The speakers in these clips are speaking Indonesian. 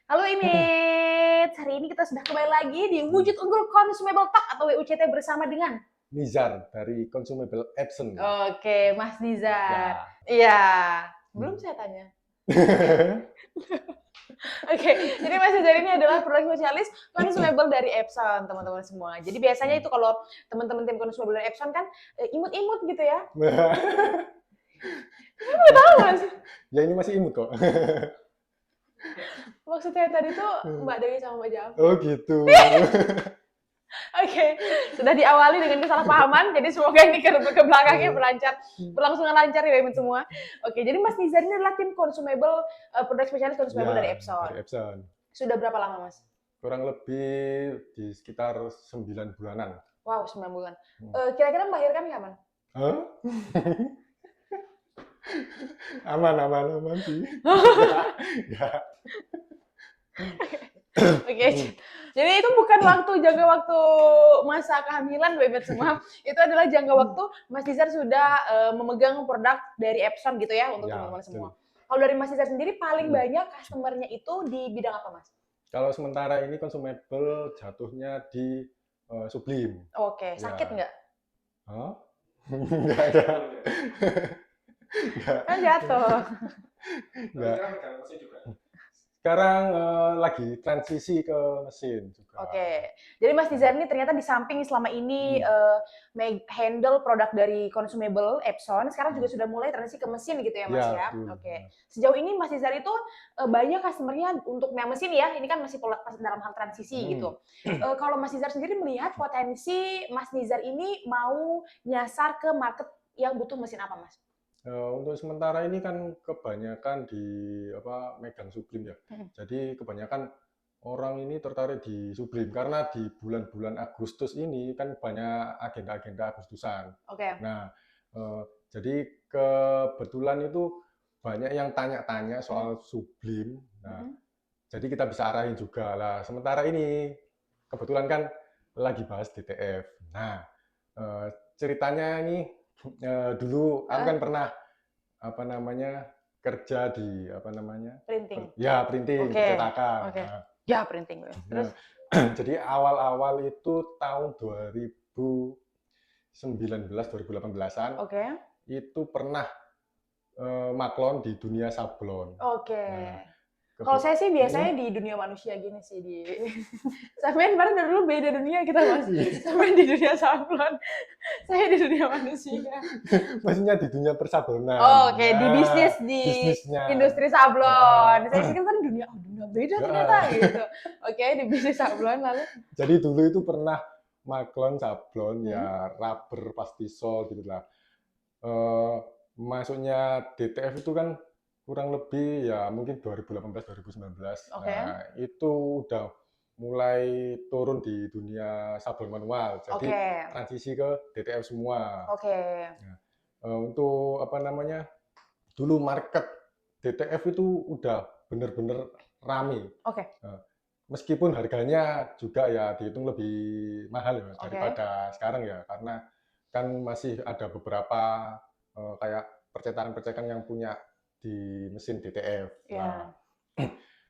Halo Imit, hari ini kita sudah kembali lagi di Wujud Unggul Consumable Talk atau WUCT bersama dengan Nizar dari Consumable Epson. Oke, Mas Nizar. Ya. Iya, belum saya tanya. Oke, jadi Mas Nizar ini adalah produk spesialis consumable dari Epson, teman-teman semua. Jadi biasanya itu kalau teman-teman tim consumable dari Epson kan imut-imut gitu ya. Nggak tahu Mas. Ya ini masih imut kok. Maksudnya tadi tuh Mbak Dewi sama Mbak Jam. Oh gitu. Oke, sudah diawali dengan kesalahpahaman, jadi semoga ini ke belakangnya berlangsungan lancar ya teman semua. Oke, jadi Mas Nizar ini adalah tim consumable, produk spesialis consumable dari Ya, Epson. dari Epson. Sudah berapa lama Mas? Kurang lebih di sekitar 9 bulanan. Wow, 9 bulan. Kira-kira melahirkan kapan? Hah? Aman sih. Enggak. Oke, jadi itu bukan jangka waktu masa kehamilan bebet semua. Itu adalah jangka waktu Mas Nizar sudah memegang produk dari Epson gitu ya untuk Ya, teman-teman semua. betul. Kalau dari Mas Nizar sendiri paling banyak customer-nya itu di bidang apa Mas? Kalau sementara ini consumable jatuhnya di Sublime. Oke, sakit Ya. nggak? Hah? Enggak ada. Kan jatuh. Enggak. Sekarang lagi transisi ke mesin juga. Oke, jadi Mas Nizar ini ternyata di samping selama ini handle produk dari consumable Epson, sekarang juga sudah mulai transisi ke mesin gitu ya Mas Ya, ya. betul. Oke, sejauh ini Mas Nizar itu banyak customer-nya untuk yang mesin ya, ini kan masih dalam hal transisi gitu. Kalau Mas Nizar sendiri melihat potensi Mas Nizar ini mau nyasar ke market yang butuh mesin apa Mas? Untuk sementara ini kan kebanyakan di megang Sublime ya. Jadi kebanyakan orang ini tertarik di Sublime karena di bulan-bulan Agustus ini kan banyak agenda-agenda Agustusan. Oke. Nah, jadi kebetulan itu banyak yang tanya-tanya soal Sublime. Nah, jadi kita bisa arahin juga lah. Sementara ini kebetulan kan lagi bahas DTF. Nah, ceritanya ini dulu aku kan pernah kerja di Printing. printing Oke. percetakan. Oke. Nah, Ya printing. Terus? jadi awal-awal itu tahun 2019 2018-an Oke. itu pernah maklon di dunia sablon. Oke. Nah, Kalau saya sih biasanya di dunia manusia gini sih di sampean kemarin dari dulu beda dunia kita Mas. Sampean di dunia sablon, saya di dunia manusia. maksudnya di dunia persablonan. Oh, oke, di Nah, bisnis di bisnisnya. industri sablon. Saya pikir kan dunia beda ternyata gitu. Oke, di bisnis sablon lalu. Jadi dulu itu pernah maklon sablon ya rubber pastisol gitu lah. Masuknya DTF itu kan kurang lebih ya mungkin 2018-2019. Oke. Nah, itu udah mulai turun di dunia sablon manual. Jadi Oke. transisi ke DTF semua. Oke. Nah, untuk dulu market DTF itu udah bener-bener rame. Oke. Meskipun harganya juga ya dihitung lebih mahal ya Oke. daripada sekarang ya, karena kan masih ada beberapa kayak percetakan-percetakan yang punya di mesin DTF. Iya. Nah,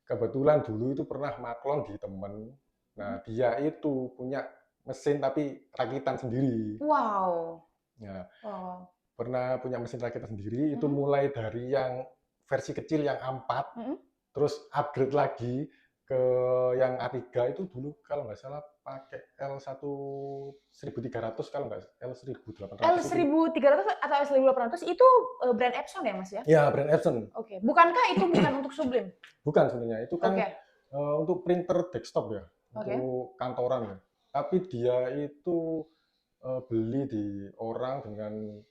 kebetulan dulu itu pernah maklon di temen. Nah, dia itu punya mesin tapi rakitan sendiri. Wow. Nah, Wow. pernah punya mesin rakitan sendiri itu mulai dari yang versi kecil yang A4, terus upgrade lagi ke yang A3 itu dulu kalau nggak salah pakai L1 1300 kalau nggak L1800 L1300 atau S1800 itu brand Epson ya Mas ya? Ya, brand Epson. Oke. Bukankah itu bukan untuk Sublime? Bukan sebenarnya, itu kan Oke. untuk printer desktop ya, Oke. untuk kantoran ya. Tapi dia itu beli di orang dengan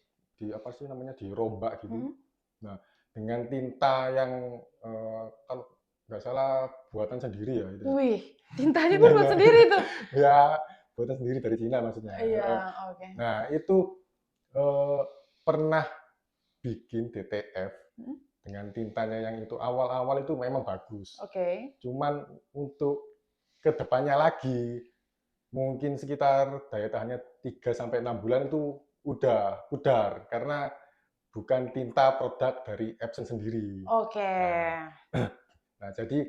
dirombak gitu. Nah, dengan tinta yang kalau nggak salah buatan sendiri ya itu. Wih, tintanya tuh buat sendiri tuh. Ya, buatan sendiri dari Cina maksudnya. Iya, oke. Nah, itu pernah bikin DTF dengan tintanya yang itu awal-awal itu memang bagus. Oke. Cuman untuk kedepannya lagi mungkin sekitar daya tahannya 3 sampai 6 bulan itu udah pudar karena bukan tinta produk dari Epson sendiri. Oke. Nah, jadi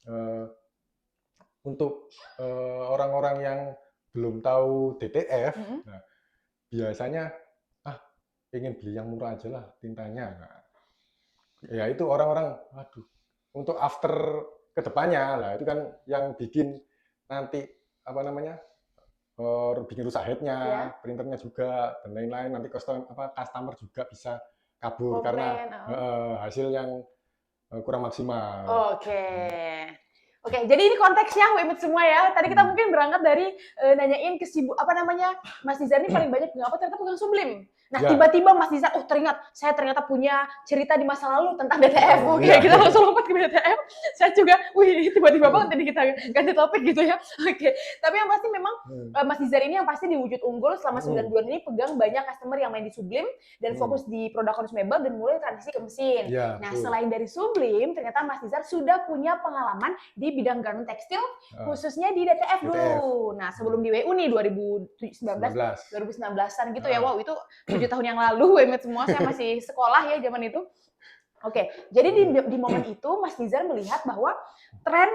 eh, untuk orang-orang yang belum tahu DTF, nah, biasanya pengen beli yang murah aja lah tintanya. Nah, ya itu orang-orang, aduh, untuk after kedepannya lah itu kan yang bikin nanti apa namanya bikin rusak headnya, printernya juga dan lain-lain. Nanti customer juga bisa kabur karena hasil yang kurang maksimal. Oke, jadi ini konteksnya WMIT semua ya. Tadi kita mungkin berangkat dari nanyain Mas Nizar ini paling banyak pegang apa? Ternyata pegang Sublim. Nah, tiba-tiba Mas Nizar, saya ternyata punya cerita di masa lalu tentang DTF. Kita langsung lompat ke DTF. Saya juga, tiba-tiba banget tadi kita ganti topik gitu ya. Tapi yang pasti memang Mas Nizar ini yang pasti di wujud unggul selama 9 bulan ini pegang banyak customer yang main di Sublim dan fokus di produk consumable dan mulai transisi ke mesin. Nah, selain dari Sublim, ternyata Mas Nizar sudah punya pengalaman di bidang garment tekstil, khususnya di DTF dulu. Nah, sebelum di WU nih 2019-an gitu ya. Wow, itu 7 tahun yang lalu WMIT semua, saya masih sekolah ya zaman itu. Jadi di momen itu Mas Nizar melihat bahwa tren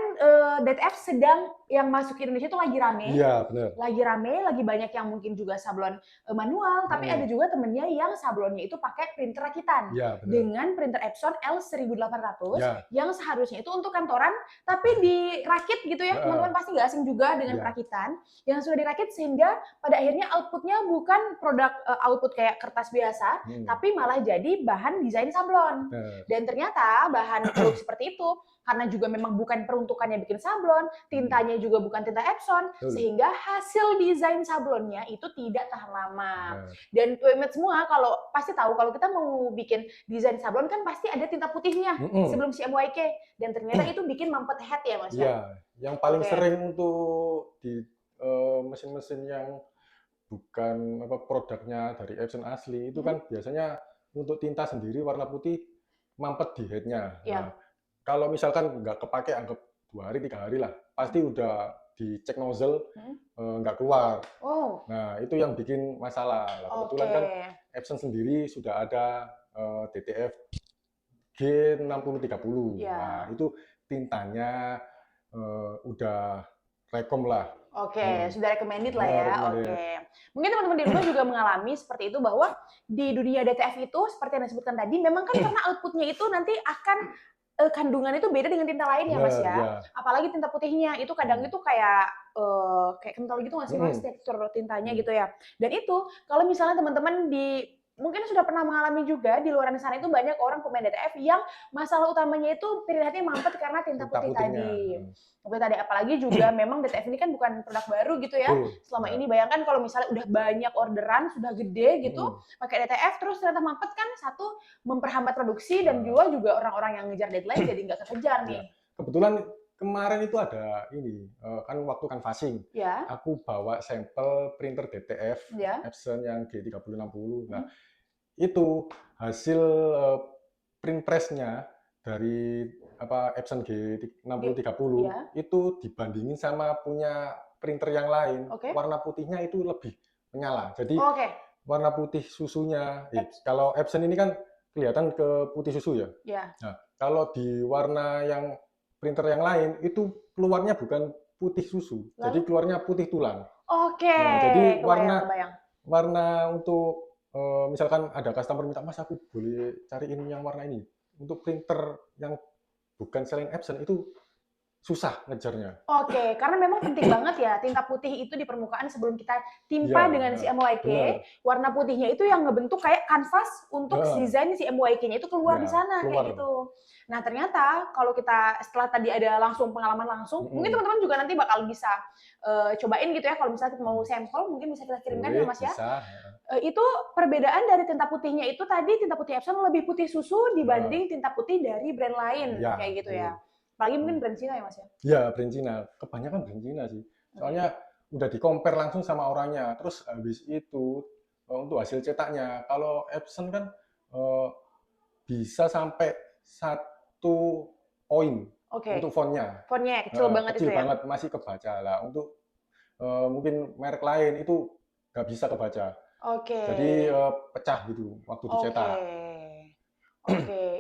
DTF sedang yang masuk ke Indonesia itu lagi rame. Iya, benar. Lagi rame, lagi banyak yang mungkin juga sablon manual, tapi ada juga temennya yang sablonnya itu pakai printer rakitan. Dengan printer Epson L1800 yang seharusnya itu untuk kantoran, tapi dirakit gitu ya. Teman-teman pasti nggak asing juga dengan perakitan yang sudah dirakit sehingga pada akhirnya outputnya bukan produk output kayak kertas biasa, tapi malah jadi bahan desain sablon. Dan ternyata bahan produk seperti itu, karena juga memang bukan peruntukannya bikin sablon, tintanya juga bukan tinta Epson, sehingga hasil desain sablonnya itu tidak tahan lama. Dan WMIT semua pasti tahu kalau kita mau bikin desain sablon kan pasti ada tinta putihnya sebelum CMYK, dan ternyata itu bikin mampet head ya Mas. Iya, yang paling sering untuk di mesin-mesin yang bukan produknya dari Epson asli itu kan biasanya untuk tinta sendiri warna putih mampet di headnya. Nah, kalau misalkan nggak kepake anggap 2 hari 3 hari lah, pasti udah dicek nozzle nggak keluar. Nah, itu yang bikin masalah. Nah, kebetulan kan Epson sendiri sudah ada DTF G6030. Nah, itu tintanya udah rekom lah. Sudah recommended lah ya. Mungkin teman-teman di rumah juga mengalami seperti itu, bahwa di dunia DTF itu seperti yang disebutkan tadi, memang kan karena outputnya itu nanti akan kandungan itu beda dengan tinta lain ya Mas ya. Apalagi tinta putihnya itu kadang itu kayak kental gitu nggak sih Mas, tekstur tintanya gitu ya. Dan itu kalau misalnya teman-teman mungkin sudah pernah mengalami juga di luar sana, itu banyak orang pemain DTF yang masalah utamanya itu terlihatnya mampet karena tinta putih tadi. Apalagi juga memang DTF ini kan bukan produk baru gitu ya. Selama ini bayangkan kalau misalnya udah banyak orderan, sudah gede gitu, pakai DTF terus ternyata mampet kan, satu memperhambat produksi dan juga orang-orang yang ngejar deadline jadi nggak kekejar nih. Kebetulan kemarin itu ada kan waktu canvassing, aku bawa sampel printer DTF Epson yang G3060. Nah, itu hasil print press-nya dari Epson G6030 itu dibandingin sama punya printer yang lain, warna putihnya itu lebih menyala. Jadi warna putih susunya, kalau Epson ini kan kelihatan ke putih susu ya. Nah, kalau di warna yang printer yang lain itu keluarnya bukan putih susu, jadi keluarnya putih tulang. Nah, jadi warna untuk misalkan ada customer minta, Mas aku boleh cariin yang warna ini. Untuk printer yang bukan selain Epson itu susah ngejarnya. Karena memang penting banget ya tinta putih itu di permukaan sebelum kita timpa dengan si CMYK. Warna putihnya itu yang ngebentuk kayak kanvas untuk desain si CMYK-nya itu keluar di sana kayak gitu. Nah, ternyata kalau kita setelah tadi ada langsung pengalaman langsung, mungkin teman-teman juga nanti bakal bisa cobain gitu ya, kalau misalnya kita mau sampel mungkin bisa kita kirimkan ya Mas ya. Itu perbedaan dari tinta putihnya itu tadi, tinta putih Epson lebih putih susu dibanding tinta putih dari brand lain kayak gitu ya. Apalagi mungkin brand Cina ya Mas ya? Ya, brand Cina. Kebanyakan brand Cina sih. Soalnya udah di-compare langsung sama orangnya. Terus habis itu untuk hasil cetaknya, kalau Epson kan bisa sampai 1 poin untuk fontnya. Fontnya kecil banget itu ya? Kecil banget, masih kebaca lah. Untuk mungkin merek lain itu nggak bisa kebaca. Jadi pecah gitu waktu dicetak.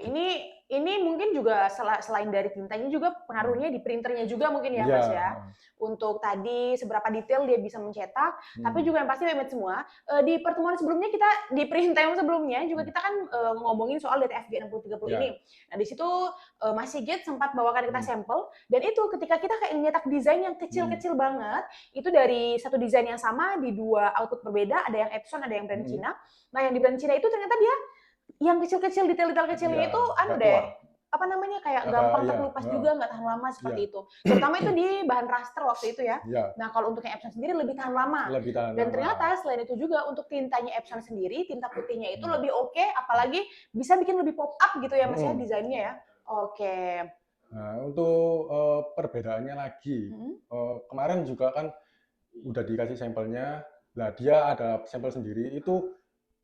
Ini Ini mungkin juga selain dari tintanya juga pengaruhnya di printernya juga mungkin ya, Mas ya. Untuk tadi seberapa detail dia bisa mencetak, tapi juga yang pasti Mehmet semua, di pertemuan sebelumnya kita di print time sebelumnya juga kita kan ngomongin soal DTF G6030 ini. Nah, di situ Mas Sigit sempat bawakan kita sampel dan itu ketika kita kayak nyetak desain yang kecil-kecil banget, itu dari satu desain yang sama di dua output berbeda, ada yang Epson, ada yang brand Cina. Nah, yang di brand Cina itu ternyata dia yang kecil-kecil, detail-detail kecilnya itu apa namanya, kayak gampang terkelupas juga, nggak tahan lama seperti itu. Terutama itu di bahan raster waktu itu ya. Nah, kalau untuk yang Epson sendiri lebih tahan lama. Dan ternyata selain itu juga untuk tintanya Epson sendiri, tinta putihnya itu lebih oke, apalagi bisa bikin lebih pop up gitu ya Mas ya, desainnya ya. Oke. Nah, untuk perbedaannya lagi, kemarin juga kan udah dikasih sampelnya, nah dia ada sampel sendiri, itu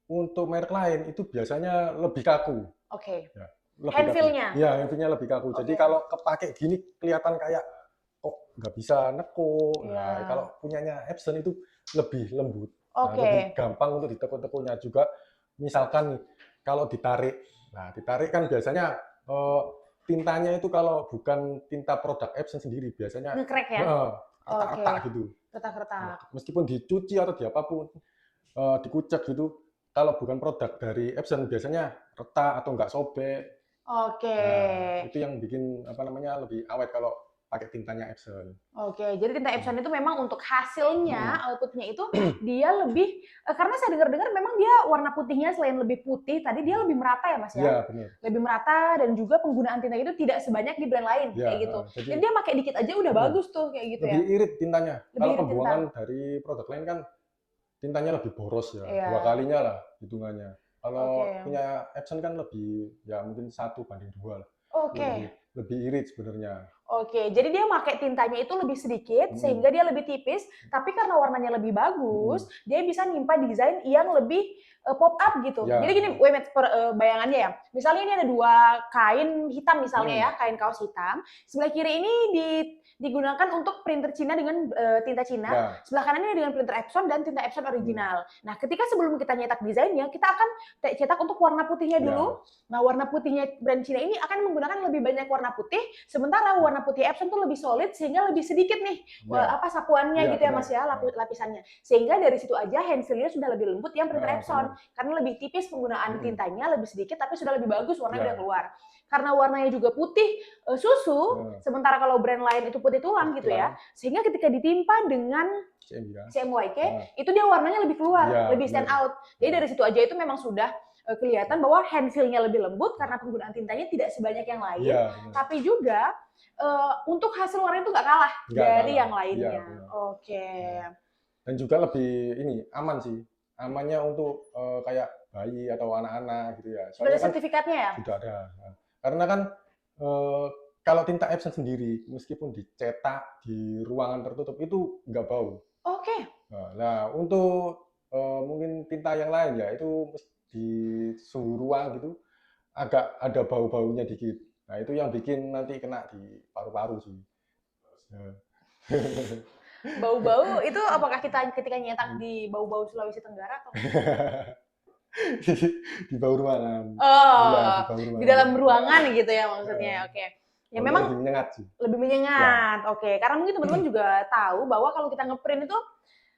untuk merek lain itu biasanya lebih kaku. Oke. Ya, handfeel-nya? Iya, handfeel-nya lebih kaku. Jadi kalau kepake gini kelihatan kayak kok nggak bisa nekuk. Nah, kalau punyanya Epson itu lebih lembut. Nah, lebih gampang untuk ditekuk-tekuknya juga. Misalkan nih, kalau ditarik, nah ditarik kan biasanya tintanya itu kalau bukan tinta produk Epson sendiri biasanya ngekrek ya? retak-retak gitu. Retak-retak. Meskipun dicuci atau diapapun, dikucek gitu, kalau bukan produk dari Epson biasanya retak atau nggak sobek. Nah, itu yang bikin apa namanya lebih awet kalau pakai tintanya Epson. Jadi tinta Epson itu memang untuk hasilnya, outputnya itu dia lebih, karena saya dengar-dengar memang dia warna putihnya selain lebih putih, tadi dia lebih merata ya Mas ya? Iya, benar. Lebih merata dan juga penggunaan tinta itu tidak sebanyak di brand lain, kayak gitu. Jadi dia pakai dikit aja udah bagus tuh, kayak gitu ya? Lebih irit tintanya. Kalau pembuangan dari produk lain kan tintanya lebih boros ya, 2 kalinya lah hitungannya. Kalau punya Epson kan lebih, ya mungkin 1:2 lah. Lebih irit sebenarnya. Jadi dia pakai tintanya itu lebih sedikit sehingga dia lebih tipis, tapi karena warnanya lebih bagus, dia bisa nimpa desain yang lebih pop up gitu. Jadi gini, bayangannya ya. Misalnya ini ada 2 kain hitam misalnya ya, kain kaos hitam. Sebelah kiri ini digunakan untuk printer Cina dengan tinta Cina, sebelah kanan ini dengan printer Epson dan tinta Epson original. Nah, ketika sebelum kita nyetak desainnya, kita akan cetak untuk warna putihnya dulu. Nah, warna putihnya brand Cina ini akan menggunakan lebih banyak warna putih, sementara warna putih Epson tuh lebih solid sehingga lebih sedikit nih sapuannya gitu ya Mas ya, lapisannya. Sehingga dari situ aja handfeel-nya sudah lebih lembut yang printer Epson karena lebih tipis penggunaan tintanya, lebih sedikit tapi sudah lebih bagus warnanya udah keluar. Karena warnanya juga putih susu, sementara kalau brand lain itu putih tulang gitu ya, sehingga ketika ditimpa dengan CMYK itu dia warnanya lebih keluar, lebih stand out. Jadi dari situ aja itu memang sudah kelihatan bahwa handfeel-nya lebih lembut karena penggunaan tintanya tidak sebanyak yang lain, tapi juga untuk hasil warna itu nggak kalah dari yang lainnya. Dan juga lebih aman sih, amannya untuk kayak bayi atau anak-anak gitu ya. Soalnya kan sertifikatnya ya? Sudah ada. Karena kan kalau tinta Epson sendiri meskipun dicetak di ruangan tertutup itu nggak bau. Nah, untuk mungkin tinta yang lain ya itu di suhu ruang gitu agak ada bau-baunya dikit. Nah, itu yang bikin nanti kena di paru-paru sih. Bau-bau itu apakah kita ketika nyetak di bau-bau Sulawesi Tenggara atau di bau ruangan? Di dalam ruangan gitu ya maksudnya. Ya memang lebih menyengat sih. Lebih menyengat. Karena mungkin teman-teman juga tahu bahwa kalau kita ngeprint itu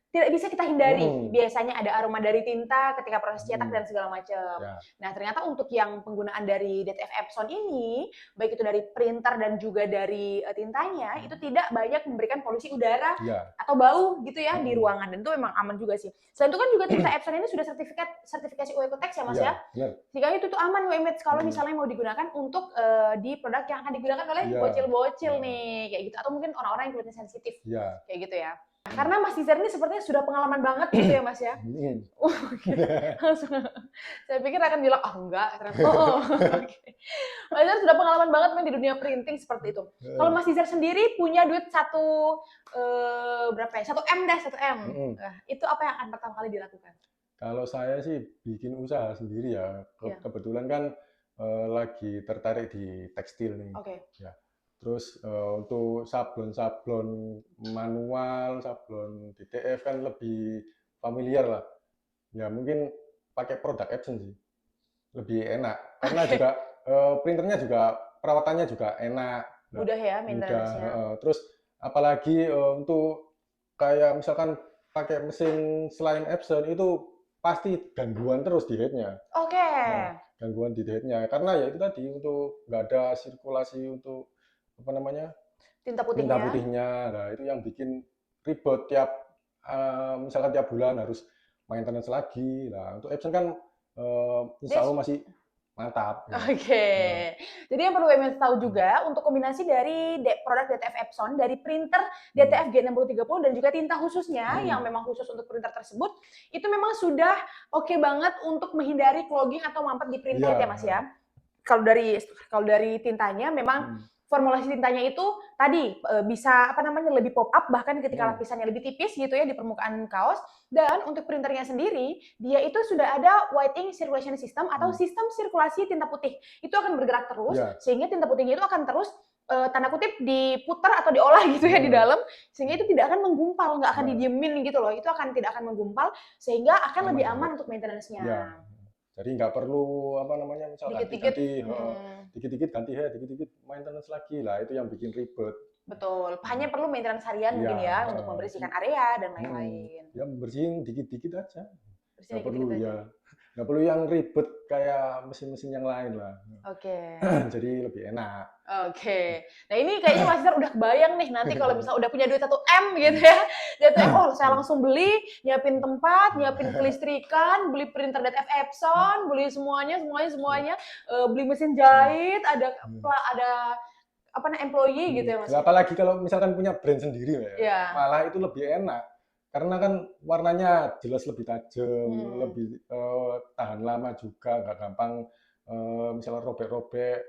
tidak bisa kita hindari. Biasanya ada aroma dari tinta ketika proses cetak dan segala macam. Nah, ternyata untuk yang penggunaan dari DTF Epson ini, baik itu dari printer dan juga dari tintanya, itu tidak banyak memberikan polusi udara atau bau gitu ya di ruangan. Dan itu memang aman juga sih. Selain itu kan juga tinta Epson ini sudah sertifikasi Oekotex ya Mas ya? Sehingga itu tuh aman WMH kalau misalnya mau digunakan untuk di produk yang akan digunakan oleh bocil-bocil nih, kayak gitu. Atau mungkin orang-orang yang kulitnya sensitif, kayak gitu ya. Karena Mas Nizar ini sepertinya sudah pengalaman banget gitu ya Mas ya. Langsung saya pikir akan bilang enggak, ternyata Mas Nizar sudah pengalaman banget di dunia printing seperti itu. Kalau Mas Nizar sendiri punya duit berapa ya? 1M. Itu apa yang akan pertama kali dilakukan? Kalau saya sih bikin usaha sendiri ya. Kebetulan kan lagi tertarik di tekstil nih. Ya. Terus untuk sablon-sablon manual, sablon DTF kan lebih familiar lah. Ya mungkin pakai produk Epson sih. Lebih enak. Karena juga printernya juga perawatannya juga enak. Nah, Mudah ya mudah. maintenance-nya. Terus apalagi untuk kayak misalkan pakai mesin selain Epson itu pasti gangguan terus di headnya. Oke. Nah, gangguan di headnya karena ya itu tadi untuk nggak ada sirkulasi untuk apa namanya Tinta tinta putihnya. putihnya. Nah itu yang bikin ribet tiap misalkan tiap bulan harus maintenance lagi. Nah untuk Epson kan insya Allah masih mantap. Oke. Jadi yang perlu WMS tahu juga untuk kombinasi dari produk DTF Epson dari printer DTF G6030 dan juga tinta khususnya yang memang khusus untuk printer tersebut itu memang sudah oke banget untuk menghindari clogging atau mampet di printer ya Mas ya. Kalau dari tintanya memang formulasi tintanya itu tadi bisa lebih pop up bahkan ketika lapisannya lebih tipis gitu ya di permukaan kaos. Dan untuk printernya sendiri dia itu sudah ada white ink circulation system atau sistem sirkulasi tinta putih. Itu akan bergerak terus sehingga tinta putihnya itu akan terus tanda kutip diputar atau diolah gitu ya di dalam sehingga itu tidak akan menggumpal, nggak akan didiemin gitu loh. Itu tidak akan menggumpal sehingga akan lebih aman untuk maintenance-nya. Jadi nggak perlu misalkan dikit-dikit ganti head, dikit-dikit maintenance lagi lah, itu yang bikin ribet. Betul, hanya perlu maintenance harian mungkin ya untuk membersihkan area dan lain-lain. Ya bersihin dikit-dikit aja. Nggak perlu yang ribet kayak mesin-mesin yang lain lah. Oke. Jadi lebih enak. Oke. Nah ini kayaknya Mas Nizar udah kebayang nih nanti kalau misalnya udah punya duit 1 M gitu ya. DTF, saya langsung beli, nyiapin tempat, nyiapin kelistrikan, beli printer DTF Epson, beli semuanya, beli mesin jahit, ada employee gitu ya Mas. Apalagi kalau misalkan punya brand sendiri ya, malah itu lebih enak. Karena kan warnanya jelas lebih tajam, lebih tahan lama juga, nggak gampang misalnya robek-robek.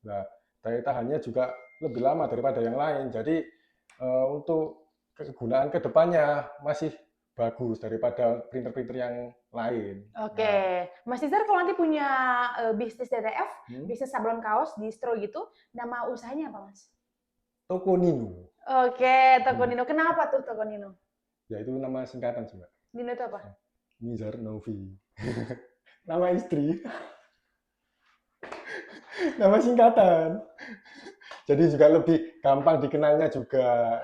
Nah, daya tahannya juga lebih lama daripada yang lain. Jadi untuk kegunaan kedepannya masih bagus daripada printer-printer yang lain. Oke, Mas Nizar kalau nanti punya bisnis DTF, bisnis sablon kaos, distro gitu, nama usahanya apa Mas? Toko Nino. Oke, Toko Nino. Kenapa tuh Toko Nino? Ya itu nama singkatan sih Mbak. Nino itu apa? Nizar Novi. Nama istri. Nama singkatan. Jadi juga lebih gampang dikenalnya juga.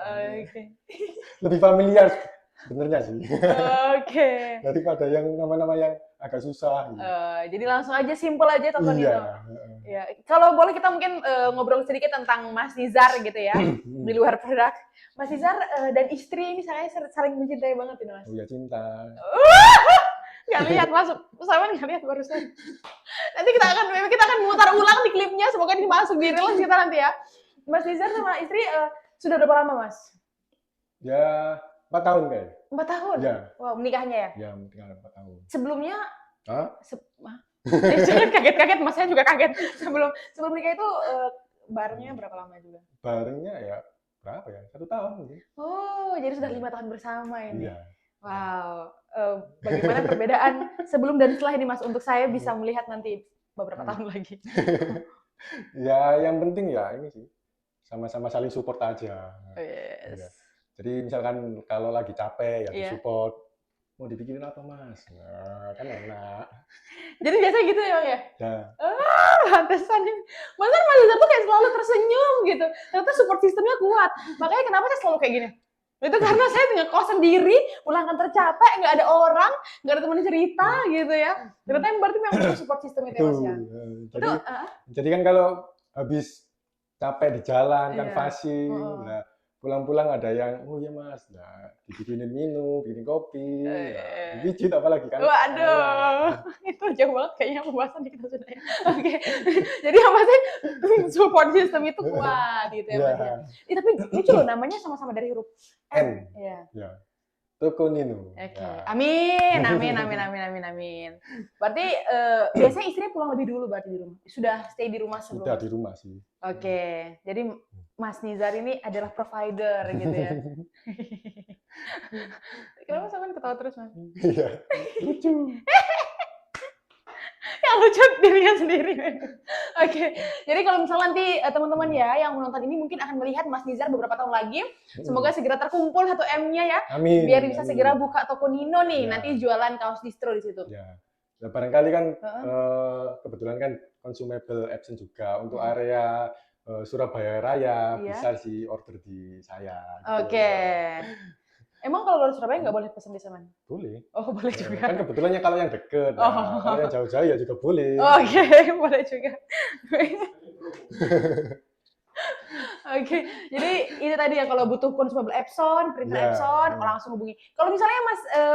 Lebih familiar sebenarnya sih. Oke. Daripada yang nama-nama yang agak susah. Gitu. Jadi langsung aja, simple aja Toko Nino. Ya. Kalau boleh kita mungkin ngobrol sedikit tentang Mas Nizar gitu ya, di luar produk. Mas Nizar dan istri ini saya saling mencintai banget ini Mas. Oh ya cinta. Nggak lihat masuk, saya nggak lihat barusan. Nanti kita akan mutar ulang di klipnya, semoga ini masuk di reels kita nanti ya. Mas Nizar sama istri sudah berapa lama Mas? Ya 4 tahun kayaknya. 4 tahun? Ya. Wow, menikahnya ya? Ya menikah 4 tahun. Sebelumnya? Hah? Kaget-kaget, Mas saya juga kaget. Sebelum nikah itu barengnya berapa lama juga? Barengnya ya berapa ya? 1 tahun mungkin. Oh, jadi sudah 5 tahun bersama ini. Iya. Wow. Bagaimana perbedaan sebelum dan setelah ini Mas untuk saya bisa melihat nanti beberapa tahun lagi? Ya yang penting ya ini sih sama-sama saling support aja. Yes. Ya. Jadi misalkan kalau lagi capek ya disupport. Mau dibikin apa Mas? Nah, kan enak. Jadi biasa gitu ya Bang ya? Ya. Pantesan nih. Masa Mas Nizar tuh kayak selalu tersenyum gitu. Ternyata support sistemnya kuat. Makanya kenapa saya selalu kayak gini? Itu karena saya ngekos sendiri, pulang kantor capek, nggak ada orang, nggak ada teman cerita gitu ya. Ternyata yang berarti memang support sistem itu ya Mas ya? Jadi kan kalau habis capek di jalan kan fasting, nah pulang-pulang ada yang, oh iya Mas, nah dibikinin minum, bikin kopi, pijit apalagi kan. Waduh, itu jauh banget kayaknya pembahasan kita sudah ya. Oke, jadi apa sih support system itu kuat gitu ya Mas ya. Tapi lucu loh namanya sama-sama dari huruf N. Ya. Toko Nino. Oke, amin. Berarti biasanya istrinya pulang lebih dulu berarti di rumah. Sudah stay di rumah sebelum? Sudah di rumah sih. Oke, jadi Mas Nizar ini adalah provider gitu ya. Kenapa sampean ketawa terus Mas? Iya, lucu. Yang lucu dirinya sendiri. Oke, jadi kalau misalnya nanti teman-teman ya yang menonton ini mungkin akan melihat Mas Nizar beberapa tahun lagi. Semoga segera terkumpul 1 M-nya ya. Amin. Biar bisa segera buka Toko Nino nih, nanti jualan kaos distro di situ. Ya. Ya, barangkali kan Heeh. kebetulan kan consumable absent juga untuk Hmm. area Surabaya Raya Iya. bisa sih order di saya. Gitu. Oke. Emang kalau luar Surabaya nggak Hmm, boleh pesen di sana? boleh. Oh, boleh juga. Kan kebetulannya kalau yang deket, nah, kalau yang Oh. jauh-jauh ya juga boleh. Oke, boleh juga. Oke, jadi itu tadi ya kalau butuh consumable Epson, printer Iya. Epson, langsung hubungi. Kalau misalnya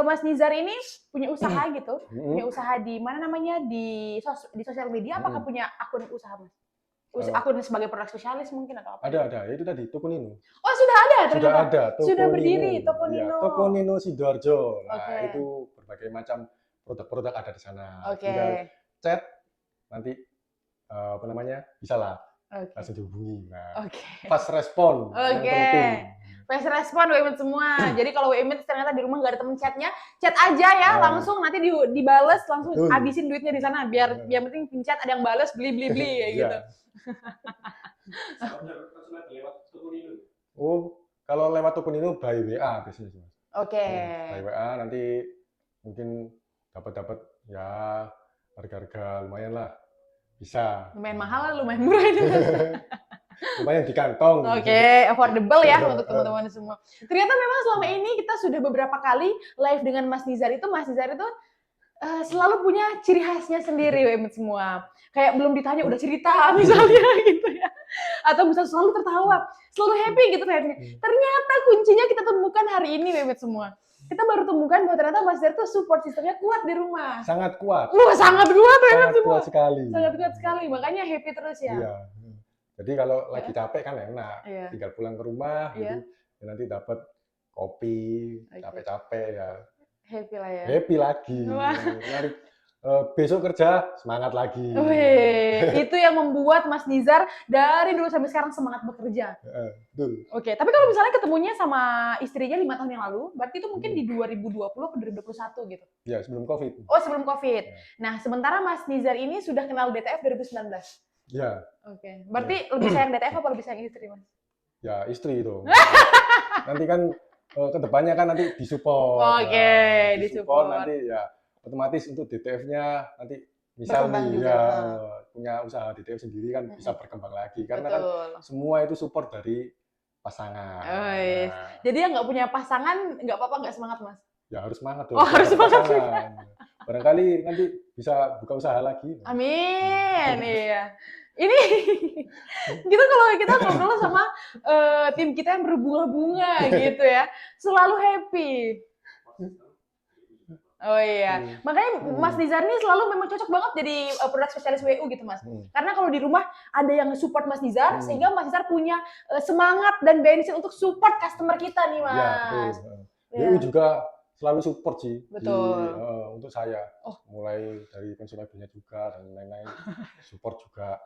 Mas Nizar ini punya usaha gitu, punya Mm-mm. usaha di mana namanya di sosial media, apakah Mm-mm. punya akun usaha Mas? Eh, Akun sebagai produk spesialis mungkin atau apa gitu? ada. Itu tadi Toko Nino. Oh sudah ada Sudah ternyata, ada sudah Toko berdiri Nino. Toko Ya, Nino. Toko Nino Sidoarjo. Nah, Oke, itu berbagai macam produk-produk ada di sana. oke, Tinggal chat nanti apa namanya? Bisa lah oke, langsung dihubungi. Nah, oke. fast respon yang Oke, penting. fast respon WMIT semua. Jadi kalau WMIT ternyata di rumah nggak ada temen chatnya, chat aja ya Nah, langsung nanti dibales langsung betul. habisin duitnya di sana biar yang penting pencet ada yang bales beli kayak Iya. gitu. Oh, kalau lewat Toko Nino by WA biasanya sih, Mas. Oke. By WA nanti mungkin dapat ya harga-harga lumayan lah. Bisa. Lumayan mahal lah, lumayan murah ini. Lumayan di kantong. Oke, affordable ya untuk teman-teman semua. Ternyata memang selama ini kita sudah beberapa kali live dengan Mas Nizar itu selalu punya ciri khasnya sendiri WMIT semua. Kayak belum ditanya udah cerita misalnya gitu ya. Atau bisa selalu tertawa, selalu happy gitu vibe-nya. Ternyata kuncinya kita temukan hari ini WMIT semua. Kita baru temukan bahwa ternyata Mas Nizar tuh support sistemnya kuat di rumah. Sangat kuat. Sangat kuat WMIT Sangat semua. kuat sekali. Sangat kuat sekali, makanya happy terus ya. Iya. Jadi kalau lagi capek kan enak, Iya. tinggal pulang ke rumah Iya. gitu, ya nanti dapat kopi, capek-capek ya Happy lah ya. happy lagi. Wah. Nanti, besok kerja semangat lagi. Wih, itu yang membuat Mas Nizar dari dulu sampai sekarang semangat bekerja. Betul. Oke, tapi kalau misalnya ketemunya sama istrinya 5 tahun yang lalu, berarti itu mungkin di 2020 atau 2021 gitu. Ya, sebelum Covid. Oh, sebelum Covid. Ya. Nah, sementara Mas Nizar ini sudah kenal DTF 2019. Ya. Oke, berarti lebih sayang DTF apa lebih sayang istri, Mas? Ya, istri itu. Nanti kan kedepannya kan nanti disupport. Oke, disupport nanti ya otomatis untuk DTF-nya nanti misal berkembang nih juga. ya punya usaha DTF sendiri kan bisa berkembang lagi karena kan semua itu support dari pasangan. Jadi yang nggak punya pasangan nggak apa-apa, nggak semangat Mas? Ya harus semangat dong. Oh, harus semangat. Barangkali nanti bisa buka usaha lagi. Amin, iya. Ini gitu kalau kita ngobrol sama tim kita yang berbunga-bunga gitu ya, selalu happy. Oh iya, makanya Mas Nizar ini selalu memang cocok banget jadi produk spesialis WU gitu Mas. Karena kalau di rumah ada yang support Mas Nizar, sehingga Mas Nizar punya semangat dan bensin untuk support customer kita nih Mas. Ya, betul. WU juga selalu support sih. Betul. Untuk saya. Mulai dari konsumennya juga dan lain-lain. Support juga.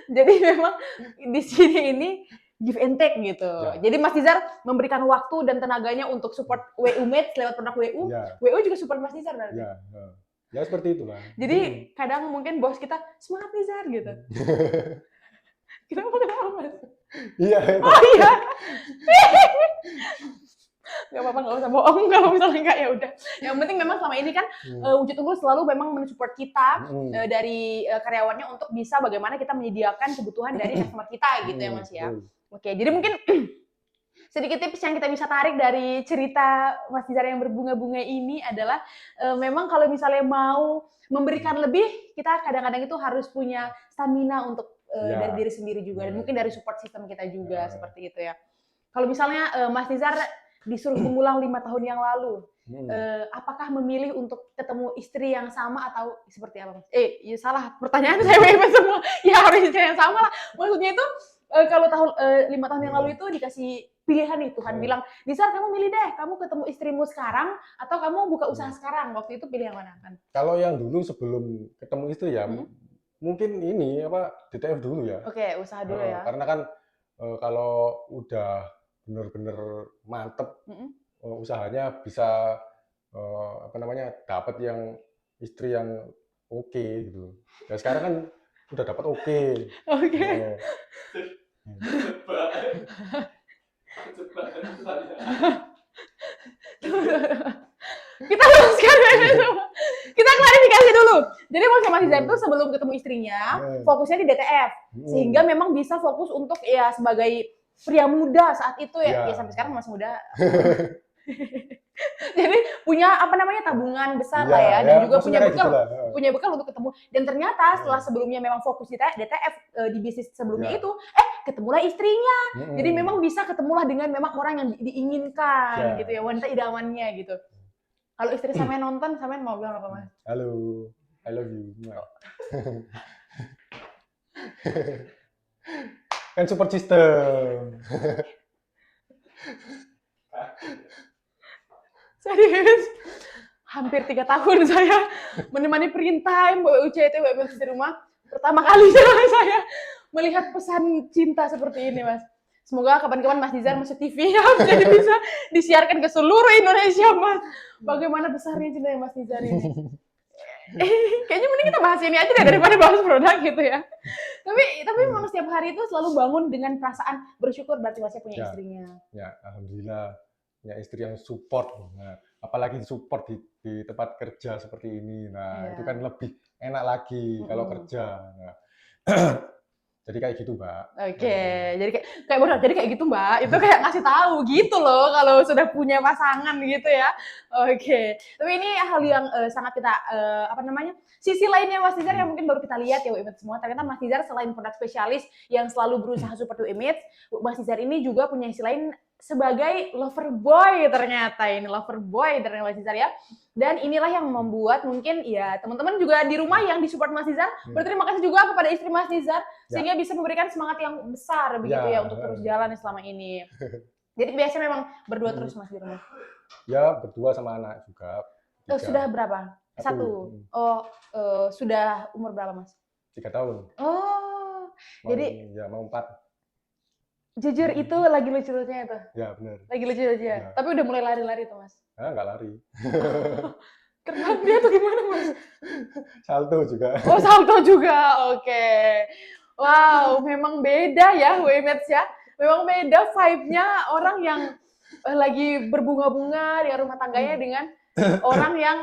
Jadi memang di sini ini give and take gitu. Ya. Jadi Mas Nizar memberikan waktu dan tenaganya untuk support WU Mates lewat produk WU. Ya. WU juga support Mas Nizar berarti. Ya seperti itulah. Jadi kadang mungkin bos kita semangat Nizar gitu. Kenapa Mas? Iya. Oh iya. Gak apa-apa, gak usah bohong kalau misalnya enggak ya udah. Yang penting memang selama ini kan Wujud Unggul selalu memang mensupport kita dari karyawannya untuk bisa bagaimana kita menyediakan kebutuhan dari customer kita gitu ya Mas ya. Oke, jadi mungkin sedikit tips yang kita bisa tarik dari cerita Mas Nizar yang berbunga-bunga ini adalah memang kalau misalnya mau memberikan lebih, kita kadang-kadang itu harus punya stamina untuk dari diri sendiri juga dan mungkin dari support system kita juga seperti itu ya. Kalau misalnya Mas Nizar disuruh mengulang 5 tahun yang lalu, apakah memilih untuk ketemu istri yang sama atau seperti apa Mas? Ya salah, pertanyaan saya semua. Ya harus istri yang sama lah. Maksudnya itu kalau 5 tahun yang lalu itu dikasih pilihan nih, Tuhan bilang, Nizar kamu milih deh, kamu ketemu istrimu sekarang atau kamu buka usaha sekarang. Waktu itu pilih yang mana kan? Kalau yang dulu sebelum ketemu istri ya, mungkin ini DTF dulu ya. Oke, usaha dulu ya. Karena kan kalau udah bener-bener mantep usahanya bisa dapat yang istri yang oke gitu. Ya sekarang kan udah dapat oke. sebelum ketemu istrinya, fokusnya di DTF. Sehingga memang bisa fokus untuk ya sebagai pria muda saat itu ya sampai sekarang masih muda. Jadi punya tabungan besar lah ya, dan juga punya bekal untuk ketemu. Dan ternyata setelah sebelumnya memang fokus di DTF di bisnis sebelumnya itu, ketemulah istrinya. Jadi memang bisa ketemulah dengan memang orang yang diinginkan gitu ya, wanita idamannya gitu. Kalau istri sampean nonton, sampean mau bilang apa, Mas? Halo, I love you. Kan support system. Serius, hampir 3 tahun saya menemani print time UCT WMS di rumah. Pertama kali saya melihat pesan cinta seperti ini, Mas. Semoga kapan-kapan Mas Nizar masuk TV ya, jadi bisa disiarkan ke seluruh Indonesia, Mas. Bagaimana besarnya cinta Mas Nizar ini. Kayaknya mending kita bahas ini aja deh daripada bahas produk gitu ya. Tapi memang setiap hari itu selalu bangun dengan perasaan bersyukur berarti Masnya punya istrinya. Ya, alhamdulillah. Ya, istri yang support, nah, apalagi support di tempat kerja seperti ini, nah itu kan lebih enak lagi kalau kerja. Nah, jadi kayak gitu, Mbak. Oke, jadi kayak gitu, Mbak. Itu kayak ngasih tahu gitu loh kalau sudah punya pasangan gitu ya. Oke, tapi ini hal yang sangat kita sisi lainnya Mas Nizar yang mungkin baru kita lihat ya WMIT semua. Ternyata Mas Nizar selain produk spesialis yang selalu berusaha support WMIT, Mas Nizar ini juga punya sisi lain sebagai lover boy ternyata ini lover boy dari Mas Nizar ya. Dan inilah yang membuat mungkin ya teman-teman juga di rumah yang disupport Mas Nizar berterima kasih juga kepada istri Mas Nizar sehingga bisa memberikan semangat yang besar begitu ya untuk terus jalan selama ini. Jadi biasanya memang berdua terus Mas di rumah. Ya, berdua sama anak juga. Sudah berapa? 1. Sudah umur berapa, Mas? 3 tahun. Jadi ya mau 4. Jujur itu lagi lucu-lucunya itu. Ya, benar. Lagi lucu-lucunya. Ya. Tapi udah mulai lari-lari tuh, Mas. Nggak lari. Terbang dia tuh gimana, Mas? Salto juga. Oh, salto juga. Oke. Wow, memang beda ya WMETS ya. Memang beda vibe-nya orang yang lagi berbunga-bunga di rumah tangganya dengan orang yang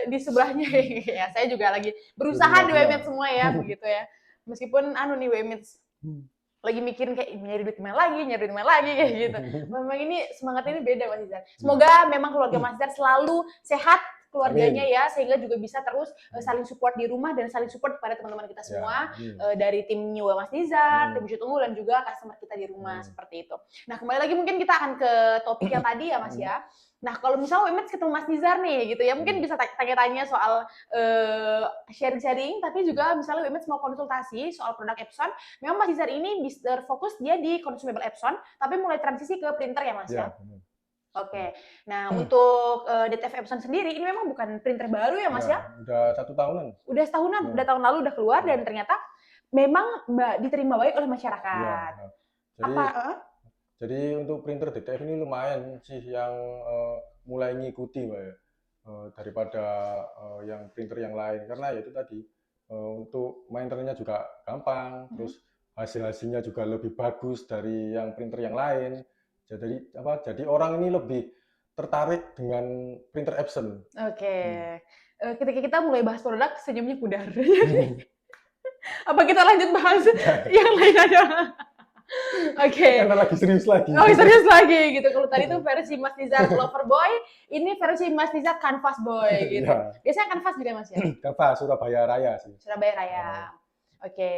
di sebelahnya. Ya, saya juga lagi berusaha di WMETS semua ya, begitu ya. Meskipun nih WMETS lagi mikirin kayak nyari duit mana lagi kayak gitu. Memang ini semangat ini beda Mas Nizar. Semoga memang keluarga Mas Nizar selalu sehat keluarganya ya, sehingga juga bisa terus saling support di rumah dan saling support kepada teman-teman kita semua dari tim New Mas Nizar, tim Wujud Unggul dan juga customer kita di rumah seperti itu. Nah, kembali lagi mungkin kita akan ke topik yang tadi ya Mas ya. Nah, kalau misalnya WMETS ketemu Mas Nizar nih gitu ya, mungkin bisa tanya-tanya soal sharing-sharing, tapi juga misalnya WMETS mau konsultasi soal produk Epson, memang Mas Nizar ini fokus dia di consumable Epson, tapi mulai transisi ke printer ya Mas ya? Oke, nah untuk DTF Epson sendiri ini memang bukan printer baru ya Mas ya? Udah 1 tahunan. Udah setahunan, udah tahun lalu udah keluar dan ternyata memang diterima baik oleh masyarakat. Jadi untuk printer DTF ini lumayan sih yang mulai ngikuti Mbak ya, daripada yang printer yang lain, karena ya itu tadi untuk maintenance-nya juga gampang, terus hasil-hasilnya juga lebih bagus dari yang printer yang lain. Jadi orang ini lebih tertarik dengan printer Epson. Oke. Ketika kita mulai bahas produk, senyumnya pudar. Apa kita lanjut bahas yang lain aja? Oke. Karena lagi serius lagi. Oh, serius lagi gitu. Kalau tadi tuh versi Mas Nizar Lover Boy, ini versi Mas Nizar Canvas Boy gitu. Biasanya Canvas gitu ya Mas ya? Canvas Surabaya Raya sih. Surabaya Raya. Oke.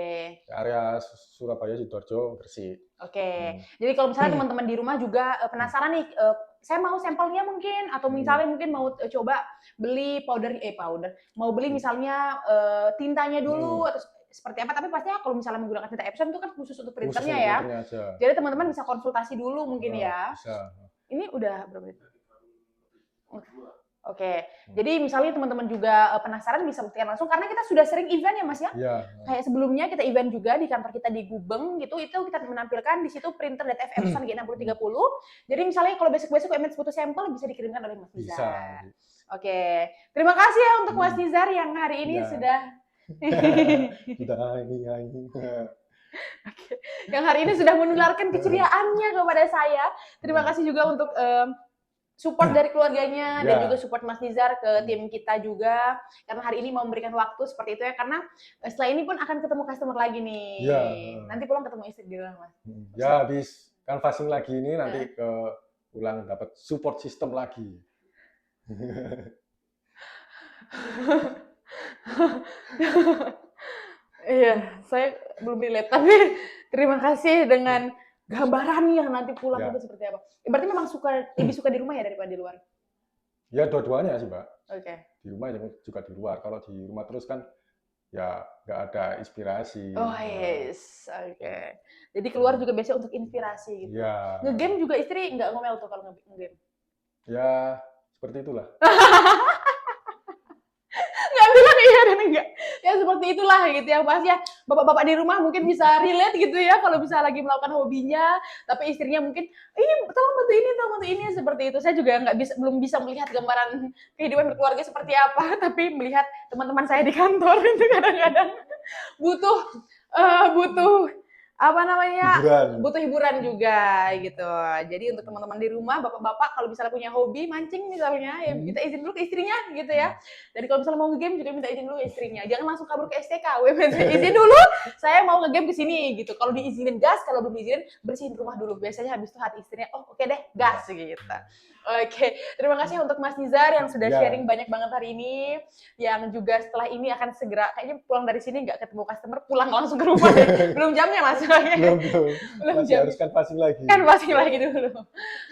Area Surabaya, Sidoarjo, Gresik. Oke. Jadi kalau misalnya teman-teman di rumah juga penasaran nih, saya mau sampelnya mungkin, atau misalnya mungkin mau coba beli powder, mau beli misalnya tintanya dulu atau seperti apa, tapi pastinya kalau misalnya menggunakan tinta Epson itu kan khusus untuk printernya ya. Jadi teman-teman bisa konsultasi dulu mungkin ya. Bisa. Ini udah berapa menit? Oke, jadi misalnya teman-teman juga penasaran bisa buktikan langsung karena kita sudah sering event ya Mas ya. Iya. Kayak sebelumnya kita event juga di kantor kita di Gubeng gitu, itu kita menampilkan di situ printer DTF Epson G6030. Jadi misalnya kalau besok-besok WMETS butuh sampel bisa dikirimkan oleh Mas Nizar. Bisa. Oke, terima kasih ya untuk Mas Nizar yang hari ini sudah yang hari ini sudah menularkan keceriaannya kepada saya. Terima kasih juga untuk support dari keluarganya dan Ya. juga support Mas Nizar ke tim kita juga karena hari ini mau memberikan waktu seperti itu ya, karena setelah ini pun akan ketemu customer lagi nih. Ya. Nanti pulang ketemu istri di rumah, Mas. Ya, habis canvassing lagi ini nanti pulang dapat support system lagi. Iya, saya belum relate, tapi terima kasih dengan gambaran yang nanti pulang Ya. itu seperti apa. Berarti memang lebih suka di rumah ya daripada di luar? Ya, dua-duanya sih, Mbak. Oke. Di rumah juga di luar. Kalau di rumah terus kan ya nggak ada inspirasi. Oh yes, oke. Jadi keluar juga biasanya untuk inspirasi gitu. Ya. Ngegame juga istri nggak ngomel tuh kalau ngegame? Ya, seperti itulah. Nggak bilang iya dan enggak. Ya seperti itulah gitu ya, Mas ya. Bapak-bapak di rumah mungkin bisa relate gitu ya kalau bisa lagi melakukan hobinya, tapi istrinya mungkin, "Ini tolong bantu ini," seperti itu. Saya juga belum bisa melihat gambaran kehidupan berkeluarga seperti apa, tapi melihat teman-teman saya di kantor itu kadang-kadang butuh butuh apa namanya, Hiburan. butuh hiburan juga gitu. Jadi untuk teman-teman di rumah, bapak-bapak kalau misalnya punya hobi mancing misalnya, ya minta izin dulu ke istrinya gitu ya. Dan kalau misalnya mau nge-game juga minta izin dulu ke istrinya. Jangan langsung kabur ke STK, izin dulu, saya mau nge-game ke sini gitu. Kalau diizinin gas, kalau belum diizinin bersihin rumah dulu. Biasanya habis itu hati istrinya, oh oke deh, gas gitu. Oke, terima kasih untuk Mas Nizar yang sudah sharing banyak banget hari ini. Yang juga setelah ini akan segera, kayaknya pulang dari sini nggak ketemu customer, pulang langsung ke rumah deh. Belum jamnya Mas. Belum. Masih harus canvassing lagi. Canvassing lagi dulu.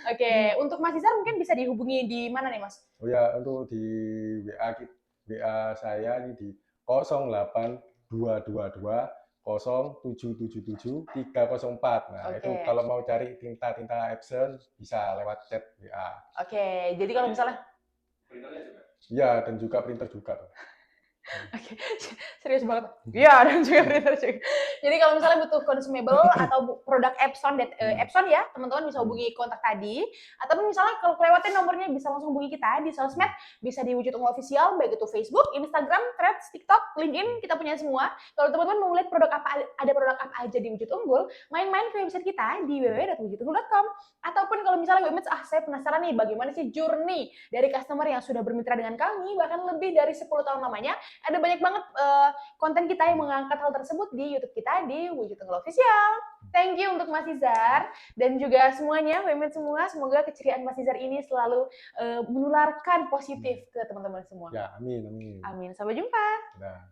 Oke, untuk Mas Nizar mungkin bisa dihubungi di mana nih Mas? Oh ya, untuk di WA saya ini di 08222 0777 304. Nah, itu kalau mau cari tinta Epson bisa lewat chat WA. Oke, jadi kalau misalnya printernya juga. Iya, dan juga printer juga. Oke, serius banget. Iya, dan juga printer juga. Jadi kalau misalnya butuh consumable atau produk Epson ya, teman-teman bisa hubungi kontak tadi. Atau misalnya kalau kelewatan nomornya bisa langsung hubungi kita di sosmed, bisa di Wujud Unggul Official, baik itu Facebook, Instagram, Threads, TikTok, LinkedIn, kita punya semua. Kalau teman-teman mau lihat ada produk apa aja di Wujud Unggul, main-main ke website kita di www.wujudunggul.com. Ataupun kalau misalnya saya penasaran nih bagaimana sih journey dari customer yang sudah bermitra dengan kami, bahkan lebih dari 10 tahun lamanya, ada banyak banget konten kita yang mengangkat hal tersebut di YouTube kita di Wujud Unggul Official. Thank you untuk Mas Nizar dan juga semuanya, women semua. Semoga keceriaan Mas Nizar ini selalu menularkan positif ke teman-teman semua. Ya, amin. Amin. Sampai jumpa. Nah.